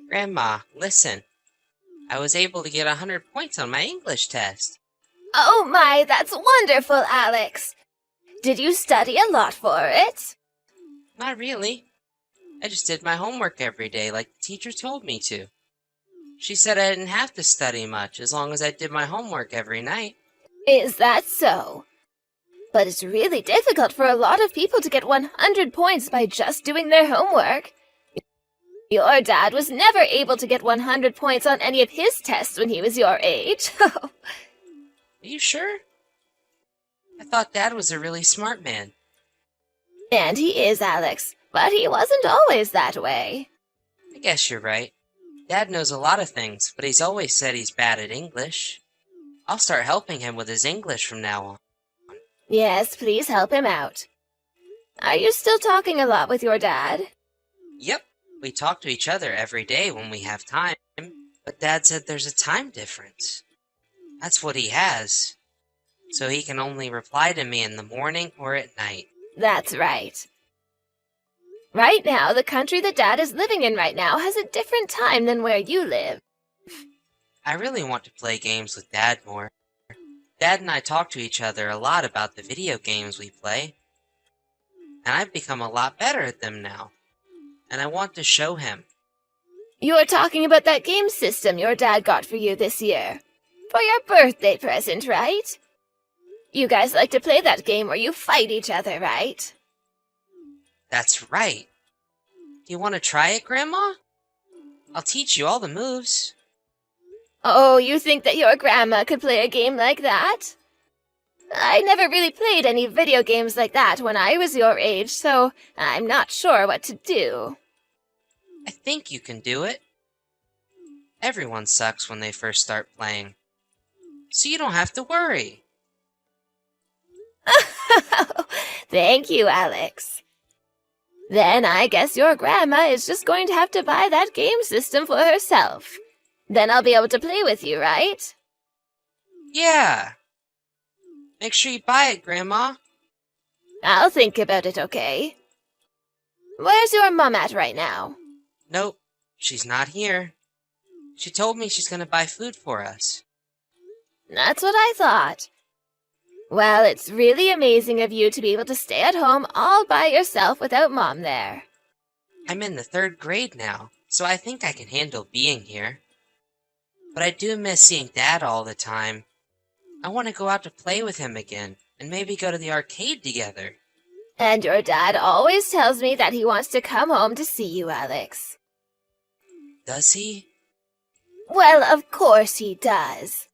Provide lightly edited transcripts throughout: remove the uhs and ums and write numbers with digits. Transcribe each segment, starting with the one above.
Grandma, listen. I was able to get 100 points on my English test. Oh my, that's wonderful, Alex. Did you study a lot for it? Not really. I just did my homework every day like the teacher told me to. She said I didn't have to study much as long as I did my homework every night. Is that so? But it's really difficult for a lot of people to get 100 points by just doing their homework. Your dad was never able to get 100 points on any of his tests when he was your age. Are you sure? I thought Dad was a really smart man. And he is, Alex, but he wasn't always that way. I guess you're right. Dad knows a lot of things, but he's always said he's bad at English. I'll start helping him with his English from now on. Yes, please help him out. Are you still talking a lot with your dad? Yep, we talk to each other every day when we have time, but Dad said there's a time difference. That's what he has. So he can only reply to me in the morning or at night. That's right. Right now, the country that Dad is living in right now has a different time than where you live. I really want to play games with Dad more. Dad and I talk to each other a lot about the video games we play. And I've become a lot better at them now. And I want to show him. You're talking about that game system your dad got for you this year. For your birthday present, right? You guys like to play that game where you fight each other, right? That's right. Do you want to try it, Grandma? I'll teach you all the moves. Oh, you think that your grandma could play a game like that? I never really played any video games like that when I was your age, so I'm not sure what to do. I think you can do it. Everyone sucks when they first start playing. So you don't have to worry. Thank you, Alex. Then I guess your grandma is just going to have to buy that game system for herself. Then I'll be able to play with you, right? Yeah. Make sure you buy it, Grandma. I'll think about it, okay? Where's your mom at right now? Nope, she's not here. She told me she's gonna buy food for us. That's what I thought. Well, it's really amazing of you to be able to stay at home all by yourself without Mom there. I'm in the 3rd grade now, so I think I can handle being here. But I do miss seeing Dad all the time. I want to go out to play with him again, and maybe go to the arcade together. And your dad always tells me that he wants to come home to see you, Alex. Does he? Well, of course he does.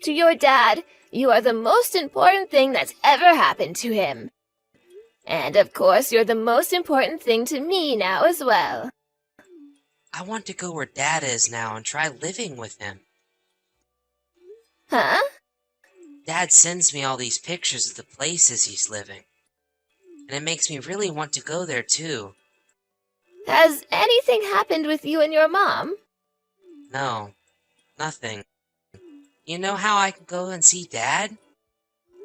To your dad, you are the most important thing that's ever happened to him. And of course, you're the most important thing to me now as well. I want to go where Dad is now and try living with him. Huh? Dad sends me all these pictures of the places he's living. And it makes me really want to go there too. Has anything happened with you and your mom? No, nothing. You know how I can go and see Dad?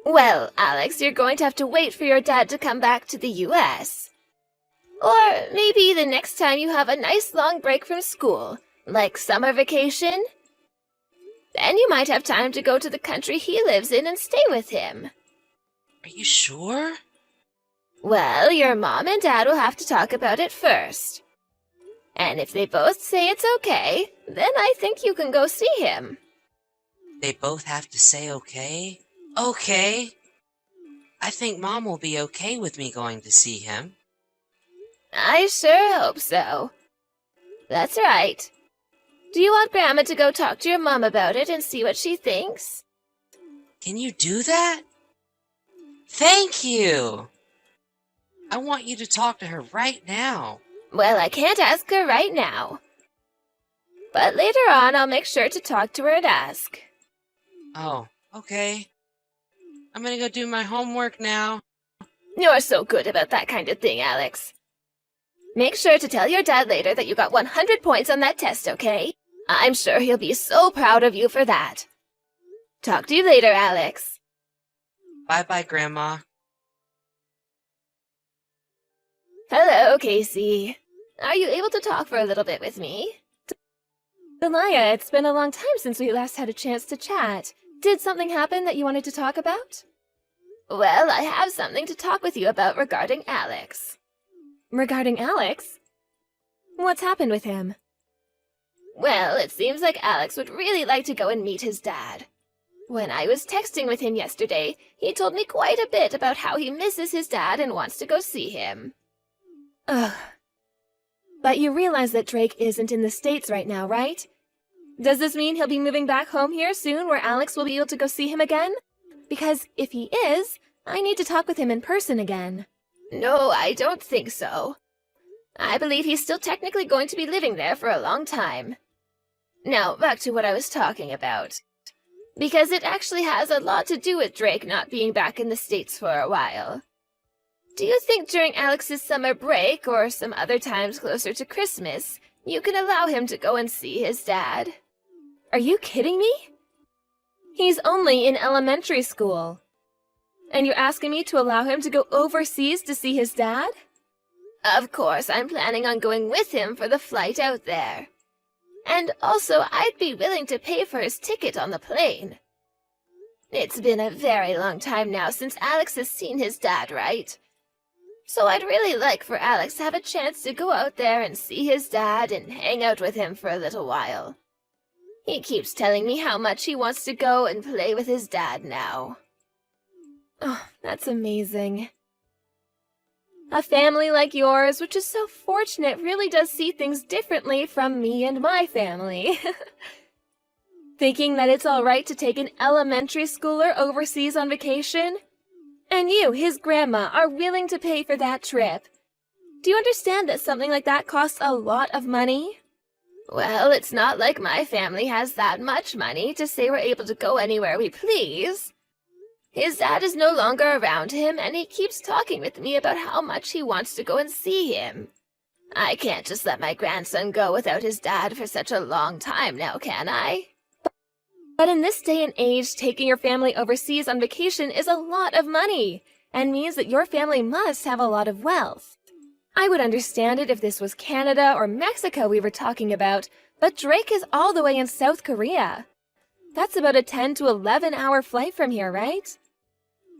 Well, Alex, you're going to have to wait for your dad to come back to the US. Or maybe the next time you have a nice long break from school, like summer vacation. Then you might have time to go to the country he lives in and stay with him. Are you sure? Well, your mom and dad will have to talk about it first. And if they both say it's okay, then I think you can go see him. They both have to say okay? Okay. I think Mom will be okay with me going to see him. I sure hope so. That's right. Do you want Grandma to go talk to your mom about it and see what she thinks? Can you do that? Thank you! I want you to talk to her right now. Well, I can't ask her right now. But later on, I'll make sure to talk to her and ask. Oh, okay. I'm gonna go do my homework now. You're so good about that kind of thing, Alex. Make sure to tell your dad later that you got 100 points on that test, okay? I'm sure he'll be so proud of you for that. Talk to you later, Alex. Bye-bye, Grandma. Hello, Casey. Are you able to talk for a little bit with me? Delia, it's been a long time since we last had a chance to chat. Did something happen that you wanted to talk about? Well, I have something to talk with you about regarding Alex. Regarding Alex? What's happened with him? Well, it seems like Alex would really like to go and meet his dad. When I was texting with him yesterday, he told me quite a bit about how he misses his dad and wants to go see him. Ugh. But you realize that Drake isn't in the States right now, right? Does this mean he'll be moving back home here soon where Alex will be able to go see him again? Because if he is, I need to talk with him in person again. No, I don't think so. I believe he's still technically going to be living there for a long time. Now, back to what I was talking about. Because it actually has a lot to do with Drake not being back in the States for a while. Do you think during Alex's summer break, or some other times closer to Christmas, you can allow him to go and see his dad? Are you kidding me? He's only in elementary school. And you're asking me to allow him to go overseas to see his dad? Of course, I'm planning on going with him for the flight out there. And also, I'd be willing to pay for his ticket on the plane. It's been a very long time now since Alex has seen his dad, right? So I'd really like for Alex to have a chance to go out there and see his dad and hang out with him for a little while. He keeps telling me how much he wants to go and play with his dad now. Oh, that's amazing. A family like yours, which is so fortunate, really does see things differently from me and my family. Thinking that it's all right to take an elementary schooler overseas on vacation? And you, his grandma, are willing to pay for that trip. Do you understand that something like that costs a lot of money? Well, it's not like my family has that much money to say we're able to go anywhere we please. His dad is no longer around him, and he keeps talking with me about how much he wants to go and see him. I can't just let my grandson go without his dad for such a long time now, can I? But in this day and age, taking your family overseas on vacation is a lot of money, and means that your family must have a lot of wealth. I would understand it if this was Canada or Mexico we were talking about, but Drake is all the way in South Korea. That's about a 10 to 11-hour flight from here, right?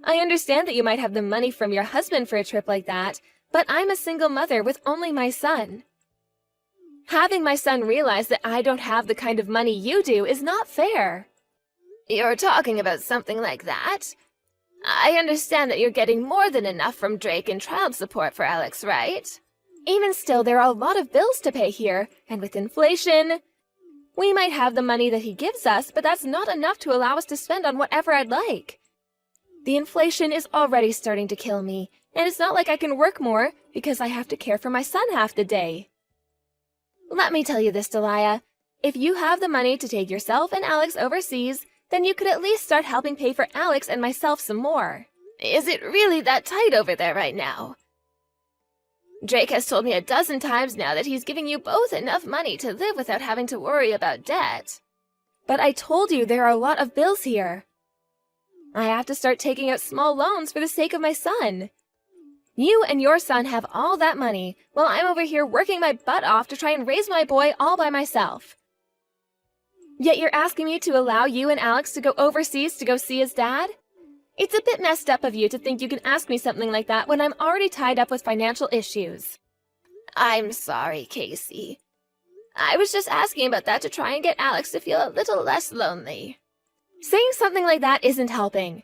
I understand that you might have the money from your husband for a trip like that, but I'm a single mother with only my son. Having my son realize that I don't have the kind of money you do is not fair. You're talking about something like that? I understand that you're getting more than enough from Drake in child support for Alex, right? Even still, there are a lot of bills to pay here, and with inflation, we might have the money that he gives us, but that's not enough to allow us to spend on whatever I'd like. The inflation is already starting to kill me, and it's not like I can work more because I have to care for my son half the day. Let me tell you this, Delia. If you have the money to take yourself and Alex overseas, then you could at least start helping pay for Alex and myself some more. Is it really that tight over there right now? Drake has told me a dozen times now that he's giving you both enough money to live without having to worry about debt. But I told you there are a lot of bills here. I have to start taking out small loans for the sake of my son. You and your son have all that money, while I'm over here working my butt off to try and raise my boy all by myself. Yet you're asking me to allow you and Alex to go overseas to go see his dad? It's a bit messed up of you to think you can ask me something like that when I'm already tied up with financial issues. I'm sorry, Casey. I was just asking about that to try and get Alex to feel a little less lonely. Saying something like that isn't helping.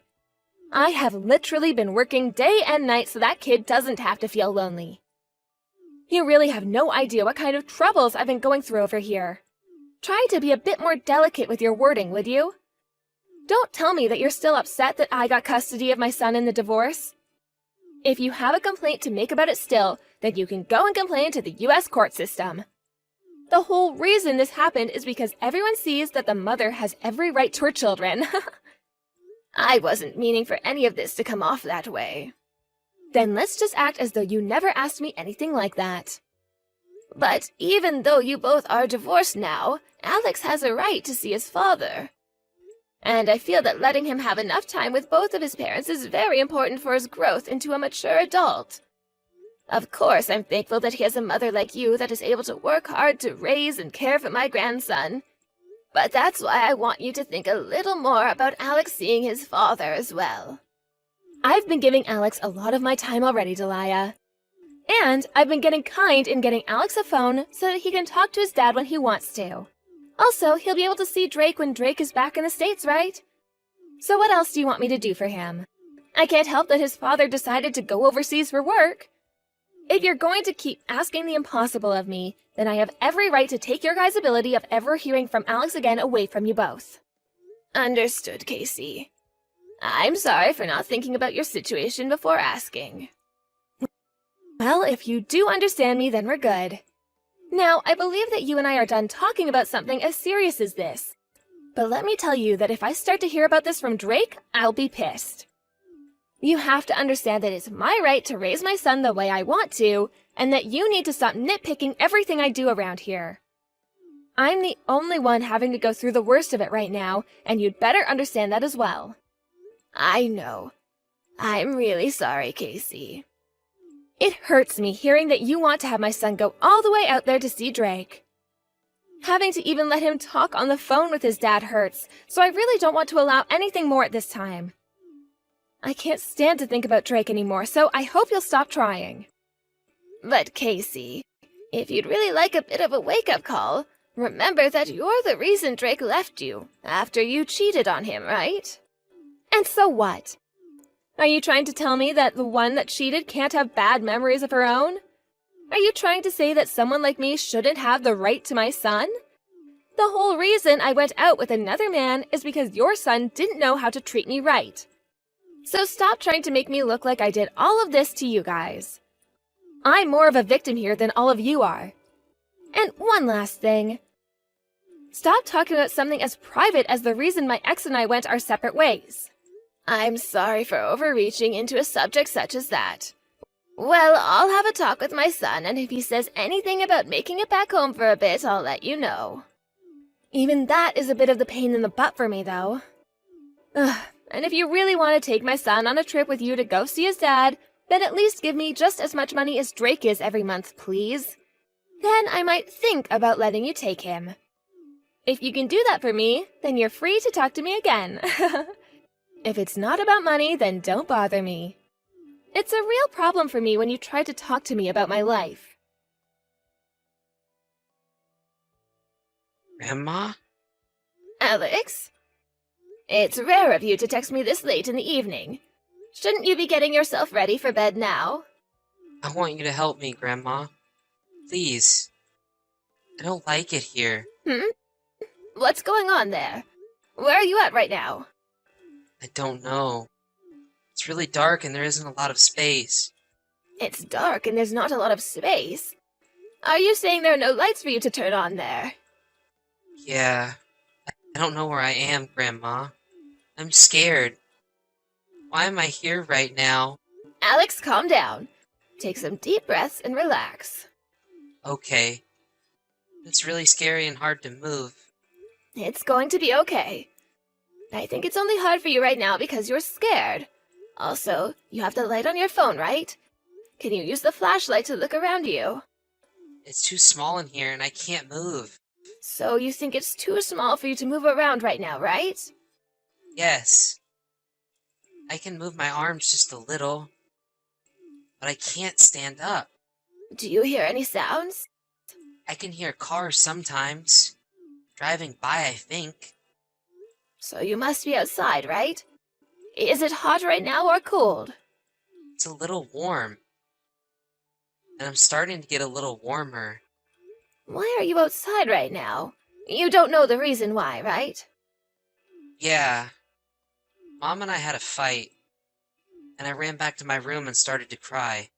I have literally been working day and night so that kid doesn't have to feel lonely. You really have no idea what kind of troubles I've been going through over here. Try to be a bit more delicate with your wording, would you? Don't tell me that you're still upset that I got custody of my son in the divorce. If you have a complaint to make about it still, then you can go and complain to the U.S. court system. The whole reason this happened is because everyone sees that the mother has every right to her children. I wasn't meaning for any of this to come off that way. Then let's just act as though you never asked me anything like that. But even though you both are divorced now, Alex has a right to see his father. And I feel that letting him have enough time with both of his parents is very important for his growth into a mature adult. Of course, I'm thankful that he has a mother like you that is able to work hard to raise and care for my grandson. But that's why I want you to think a little more about Alex seeing his father as well. I've been giving Alex a lot of my time already, Delia. And I've been getting kind in getting Alex a phone so that he can talk to his dad when he wants to. Also, he'll be able to see Drake when Drake is back in the States, right? So what else do you want me to do for him? I can't help that his father decided to go overseas for work. If you're going to keep asking the impossible of me, then I have every right to take your guys' ability of ever hearing from Alex again away from you both. Understood, Casey. I'm sorry for not thinking about your situation before asking. Well, if you do understand me, then we're good. Now, I believe that you and I are done talking about something as serious as this. But let me tell you that if I start to hear about this from Drake, I'll be pissed. You have to understand that it's my right to raise my son the way I want to, and that you need to stop nitpicking everything I do around here. I'm the only one having to go through the worst of it right now, and you'd better understand that as well. I know. I'm really sorry, Casey. It hurts me hearing that you want to have my son go all the way out there to see Drake. Having to even let him talk on the phone with his dad hurts, so I really don't want to allow anything more at this time. I can't stand to think about Drake anymore, so I hope you'll stop trying. But Casey, if you'd really like a bit of a wake-up call, remember that you're the reason Drake left you after you cheated on him, right? And so what? Are you trying to tell me that the one that cheated can't have bad memories of her own? Are you trying to say that someone like me shouldn't have the right to my son? The whole reason I went out with another man is because your son didn't know how to treat me right. So stop trying to make me look like I did all of this to you guys. I'm more of a victim here than all of you are. And one last thing. Stop talking about something as private as the reason my ex and I went our separate ways. I'm sorry for overreaching into a subject such as that. Well, I'll have a talk with my son, and if he says anything about making it back home for a bit, I'll let you know. Even that is a bit of the pain in the butt for me, though. Ugh. And if you really want to take my son on a trip with you to go see his dad, then at least give me just as much money as Drake is every month, please. Then I might think about letting you take him. If you can do that for me, then you're free to talk to me again. If it's not about money, then don't bother me. It's a real problem for me when you try to talk to me about my life. Grandma? Alex? It's rare of you to text me this late in the evening. Shouldn't you be getting yourself ready for bed now? I want you to help me, Grandma. Please. I don't like it here. What's going on there? Where are you at right now? I don't know. It's really dark and there isn't a lot of space. It's dark and there's not a lot of space. Are you saying there are no lights for you to turn on there? Yeah. I don't know where I am, Grandma. I'm scared. Why am I here right now? Alex, calm down. Take some deep breaths and relax. Okay. It's really scary and hard to move. It's going to be okay. I think it's only hard for you right now because you're scared. Also, you have the light on your phone, right? Can you use the flashlight to look around you? It's too small in here and I can't move. So you think it's too small for you to move around right now, right? Yes. I can move my arms just a little, but I can't stand up. Do you hear any sounds? I can hear cars sometimes. Driving by, I think. So you must be outside, right? Is it hot right now or cold? It's a little warm. And I'm starting to get a little warmer. Why are you outside right now? You don't know the reason why, right? Yeah. Mom and I had a fight, and I ran back to my room and started to cry.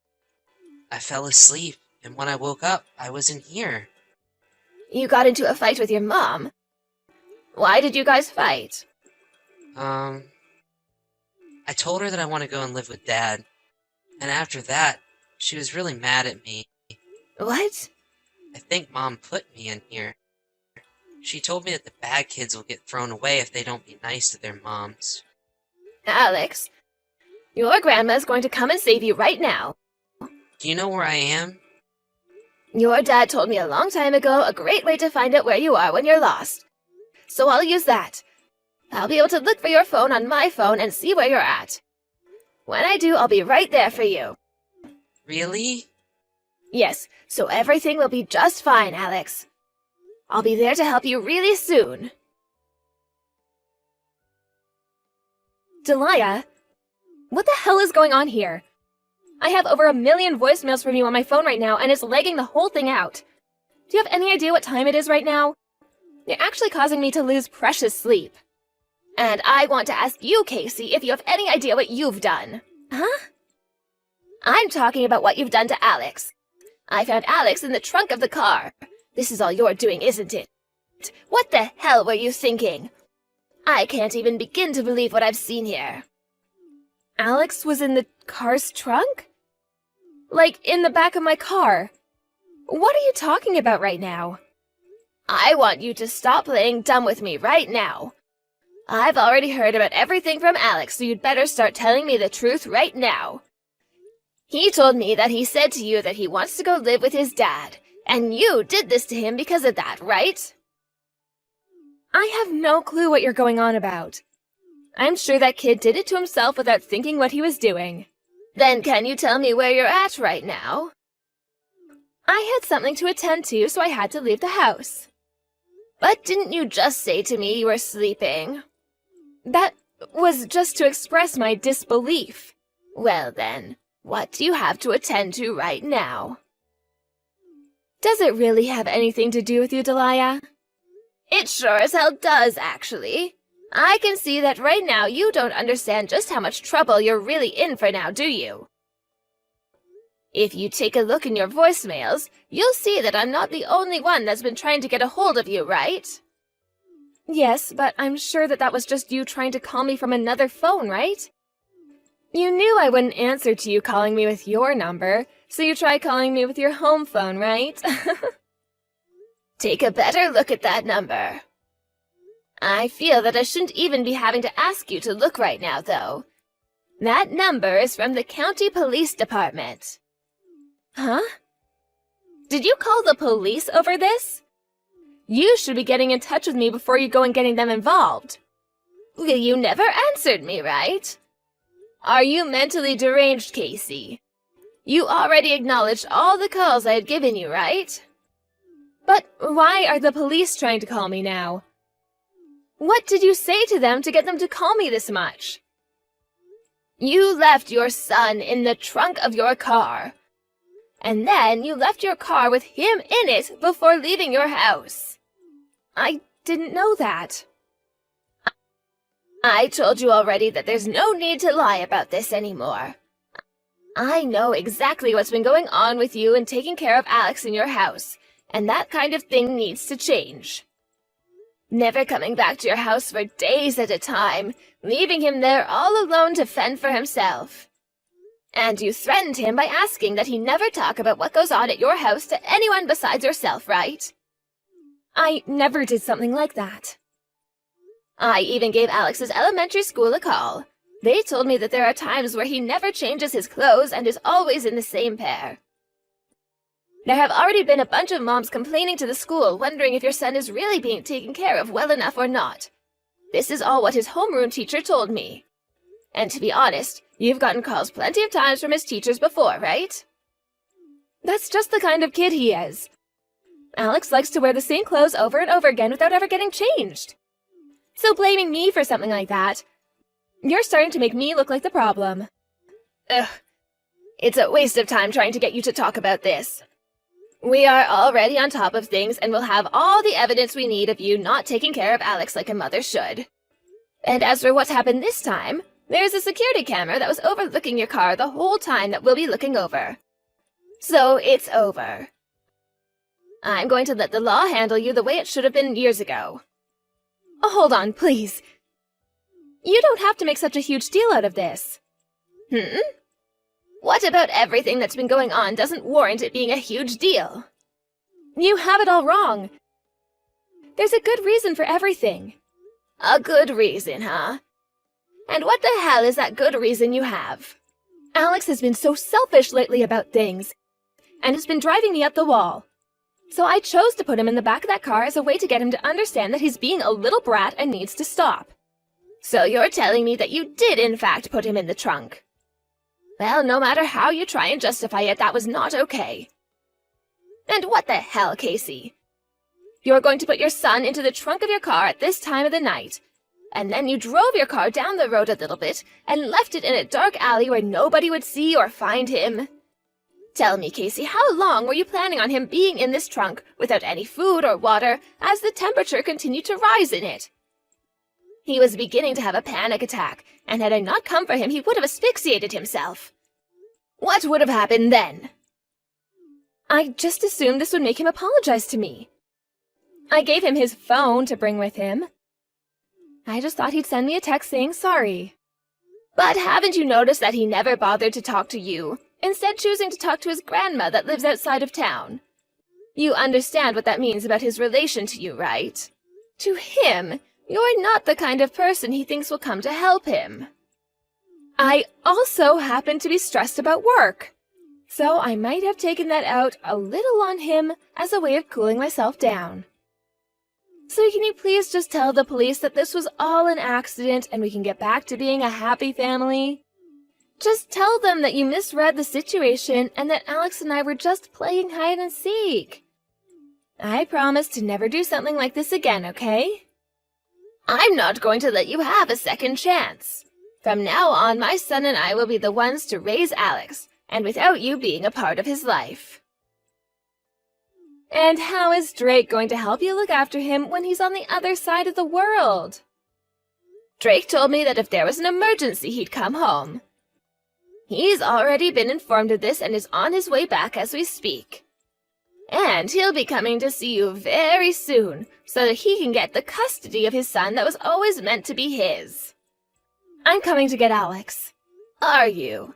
I fell asleep, and when I woke up, I was in here. You got into a fight with your mom? Why did you guys fight? I told her that I want to go and live with Dad, and after that, she was really mad at me. What? I think Mom put me in here. She told me that the bad kids will get thrown away if they don't be nice to their moms. Alex, your grandma's going to come and save you right now. Do you know where I am? Your dad told me a long time ago a great way to find out where you are when you're lost. So I'll use that. I'll be able to look for your phone on my phone and see where you're at. When I do, I'll be right there for you. Really? Yes, so everything will be just fine, Alex. I'll be there to help you really soon. Delia, what the hell is going on here? I have over 1 million voicemails from you on my phone right now, and it's lagging the whole thing out. Do you have any idea what time it is right now? You're actually causing me to lose precious sleep. And I want to ask you, Casey, if you have any idea what you've done. Huh? I'm talking about what you've done to Alex. I found Alex in the trunk of the car. This is all you're doing, isn't it? What the hell were you thinking? I can't even begin to believe what I've seen here. Alex was in the car's trunk? Like, in the back of my car. What are you talking about right now? I want you to stop playing dumb with me right now. I've already heard about everything from Alex, so you'd better start telling me the truth right now. He told me that he said to you that he wants to go live with his dad, and you did this to him because of that, right? I have no clue what you're going on about. I'm sure that kid did it to himself without thinking what he was doing. Then can you tell me where you're at right now? I had something to attend to, so I had to leave the house. But didn't you just say to me you were sleeping? That was just to express my disbelief. Well then, what do you have to attend to right now? Does it really have anything to do with you, Delia? It sure as hell does, actually. I can see that right now you don't understand just how much trouble you're really in for now, do you? If you take a look in your voicemails, you'll see that I'm not the only one that's been trying to get a hold of you, right? Yes, but I'm sure that was just you trying to call me from another phone, right? You knew I wouldn't answer to you calling me with your number, so you tried calling me with your home phone, right? Take a better look at that number. I feel that I shouldn't even be having to ask you to look right now, though. That number is from the county police department. Huh? Did you call the police over this? You should be getting in touch with me before you go and getting them involved. You never answered me, right? Are you mentally deranged, Casey? You already acknowledged all the calls I had given you, right? But why are the police trying to call me now? What did you say to them to get them to call me this much? You left your son in the trunk of your car. And then you left your car with him in it before leaving your house. I didn't know that. I told you already that there's no need to lie about this anymore. I know exactly what's been going on with you and taking care of Alex in your house, and that kind of thing needs to change. Never coming back to your house for days at a time, leaving him there all alone to fend for himself. And you threatened him by asking that he never talk about what goes on at your house to anyone besides yourself, right? I never did something like that. I even gave Alex's elementary school a call. They told me that there are times where he never changes his clothes and is always in the same pair. There have already been a bunch of moms complaining to the school, wondering if your son is really being taken care of well enough or not. This is all what his homeroom teacher told me. And to be honest, you've gotten calls plenty of times from his teachers before, right? That's just the kind of kid he is. Alex likes to wear the same clothes over and over again without ever getting changed. So blaming me for something like that, you're starting to make me look like the problem. Ugh. It's a waste of time trying to get you to talk about this. We are already on top of things and will have all the evidence we need of you not taking care of Alex like a mother should. And as for what's happened this time, there's a security camera that was overlooking your car the whole time that we'll be looking over. So it's over. I'm going to let the law handle you the way it should have been years ago. Oh, hold on, please. You don't have to make such a huge deal out of this. What about everything that's been going on doesn't warrant it being a huge deal? You have it all wrong. There's a good reason for everything. A good reason, huh? And what the hell is that good reason you have? Alex has been so selfish lately about things, and it's been driving me up the wall. So I chose to put him in the back of that car as a way to get him to understand that he's being a little brat and needs to stop. So you're telling me that you did in fact put him in the trunk? Well, no matter how you try and justify it, that was not okay. And what the hell, Casey? You're going to put your son into the trunk of your car at this time of the night, and then you drove your car down the road a little bit and left it in a dark alley where nobody would see or find him. Tell me, Casey, how long were you planning on him being in this trunk without any food or water as the temperature continued to rise in it? He was beginning to have a panic attack, and had I not come for him, he would have asphyxiated himself. What would have happened then? I just assumed this would make him apologize to me. I gave him his phone to bring with him. I just thought he'd send me a text saying sorry. But haven't you noticed that he never bothered to talk to you, instead choosing to talk to his grandma that lives outside of town? You understand what that means about his relation to you, right? To him, you're not the kind of person he thinks will come to help him. I also happen to be stressed about work, so I might have taken that out a little on him as a way of cooling myself down. So can you please just tell the police that this was all an accident and we can get back to being a happy family? Just tell them that you misread the situation and that Alex and I were just playing hide and seek. I promise to never do something like this again, okay? I'm not going to let you have a second chance. From now on, my son and I will be the ones to raise Alex, and without you being a part of his life. And how is Drake going to help you look after him when he's on the other side of the world? Drake told me that if there was an emergency, he'd come home. He's already been informed of this and is on his way back as we speak. And he'll be coming to see you very soon, so that he can get the custody of his son that was always meant to be his. I'm coming to get Alex. Are you?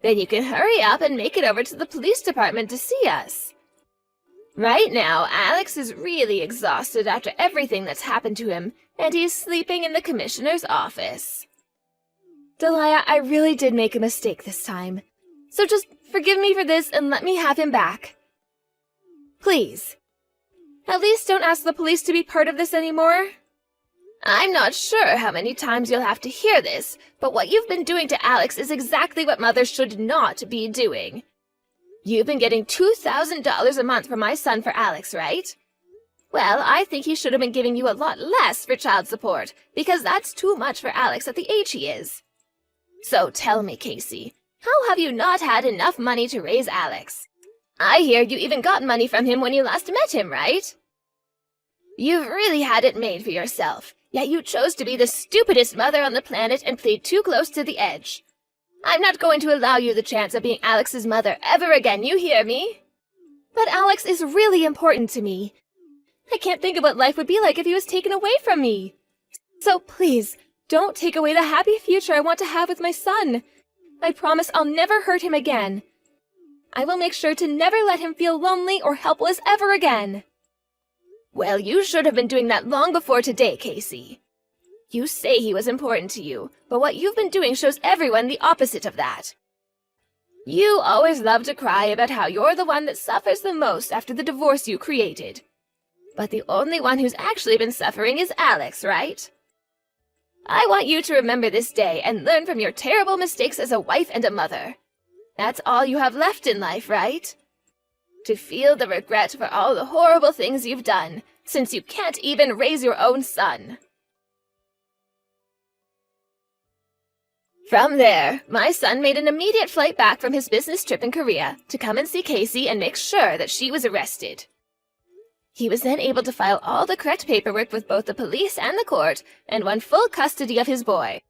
Then you can hurry up and make it over to the police department to see us. Right now, Alex is really exhausted after everything that's happened to him, and he's sleeping in the commissioner's office. Delia, I really did make a mistake this time, so just forgive me for this and let me have him back. Please. At least don't ask the police to be part of this anymore. I'm not sure how many times you'll have to hear this, but what you've been doing to Alex is exactly what mothers should not be doing. You've been getting $2,000 a month from my son for Alex, right? Well, I think he should have been giving you a lot less for child support, because that's too much for Alex at the age he is. So tell me, Casey, how have you not had enough money to raise Alex? I hear you even got money from him when you last met him, right? You've really had it made for yourself, yet you chose to be the stupidest mother on the planet and played too close to the edge. I'm not going to allow you the chance of being Alex's mother ever again, you hear me? But Alex is really important to me. I can't think of what life would be like if he was taken away from me. So please, don't take away the happy future I want to have with my son. I promise I'll never hurt him again. I will make sure to never let him feel lonely or helpless ever again. Well, you should have been doing that long before today, Casey. You say he was important to you, but what you've been doing shows everyone the opposite of that. You always love to cry about how you're the one that suffers the most after the divorce you created. But the only one who's actually been suffering is Alex, right? I want you to remember this day and learn from your terrible mistakes as a wife and a mother. That's all you have left in life, right? To feel the regret for all the horrible things you've done, since you can't even raise your own son. From there, my son made an immediate flight back from his business trip in Korea to come and see Casey and make sure that she was arrested. He was then able to file all the correct paperwork with both the police and the court and won full custody of his boy.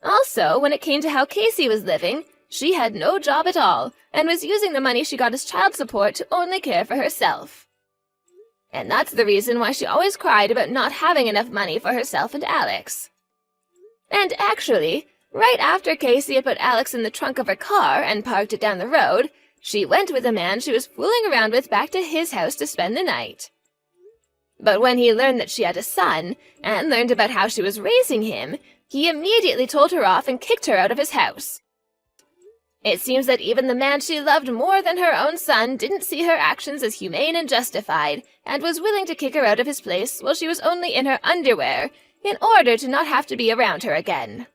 Also, when it came to how Casey was living, she had no job at all and was using the money she got as child support to only care for herself. And that's the reason why she always cried about not having enough money for herself and Alex. And actually, right after Casey had put Alex in the trunk of her car and parked it down the road, she went with a man she was fooling around with back to his house to spend the night. But when he learned that she had a son, and learned about how she was raising him, he immediately told her off and kicked her out of his house. It seems that even the man she loved more than her own son didn't see her actions as humane and justified, and was willing to kick her out of his place while she was only in her underwear, in order to not have to be around her again.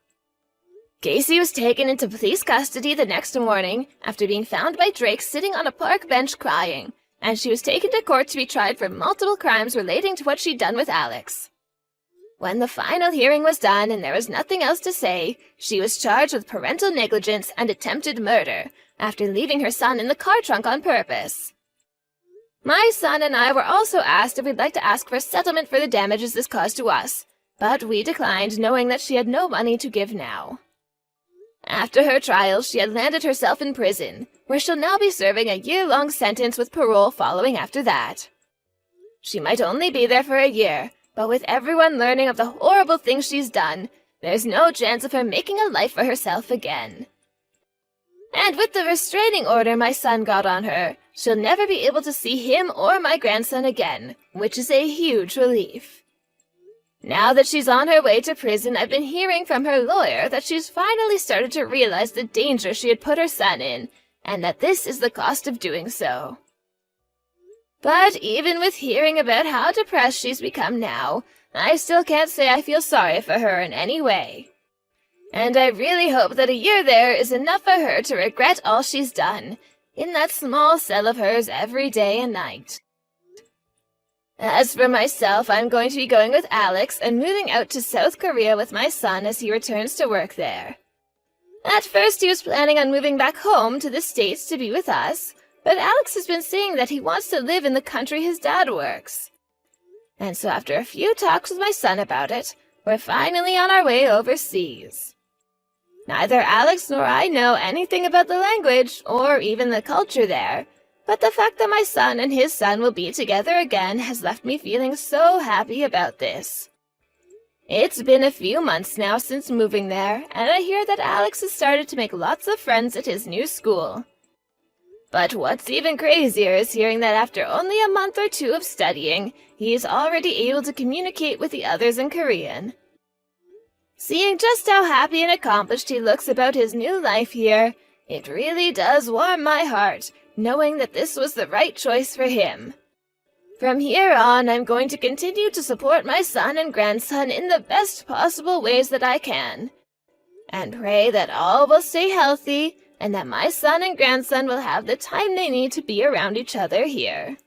Casey was taken into police custody the next morning after being found by Drake sitting on a park bench crying, and she was taken to court to be tried for multiple crimes relating to what she'd done with Alex. When the final hearing was done and there was nothing else to say, she was charged with parental negligence and attempted murder after leaving her son in the car trunk on purpose. My son and I were also asked if we'd like to ask for a settlement for the damages this caused to us, but we declined, knowing that she had no money to give now. After her trial, she had landed herself in prison, where she'll now be serving a year-long sentence with parole following after that. She might only be there for a year, but with everyone learning of the horrible things she's done, there's no chance of her making a life for herself again. And with the restraining order my son got on her, she'll never be able to see him or my grandson again, which is a huge relief. Now that she's on her way to prison, I've been hearing from her lawyer that she's finally started to realize the danger she had put her son in, and that this is the cost of doing so. But even with hearing about how depressed she's become now, I still can't say I feel sorry for her in any way. And I really hope that a year there is enough for her to regret all she's done, in that small cell of hers every day and night. As for myself, I'm going to be going with Alex and moving out to South Korea with my son as he returns to work there. At first he was planning on moving back home to the States to be with us, but Alex has been saying that he wants to live in the country his dad works. And so after a few talks with my son about it, we're finally on our way overseas. Neither Alex nor I know anything about the language or even the culture there, but the fact that my son and his son will be together again has left me feeling so happy about this. It's been a few months now since moving there, and I hear that Alex has started to make lots of friends at his new school. But what's even crazier is hearing that after only a month or two of studying, he is already able to communicate with the others in Korean. Seeing just how happy and accomplished he looks about his new life here, it really does warm my heart, knowing that this was the right choice for him. From here on, I'm going to continue to support my son and grandson in the best possible ways that I can, and pray that all will stay healthy, and that my son and grandson will have the time they need to be around each other here.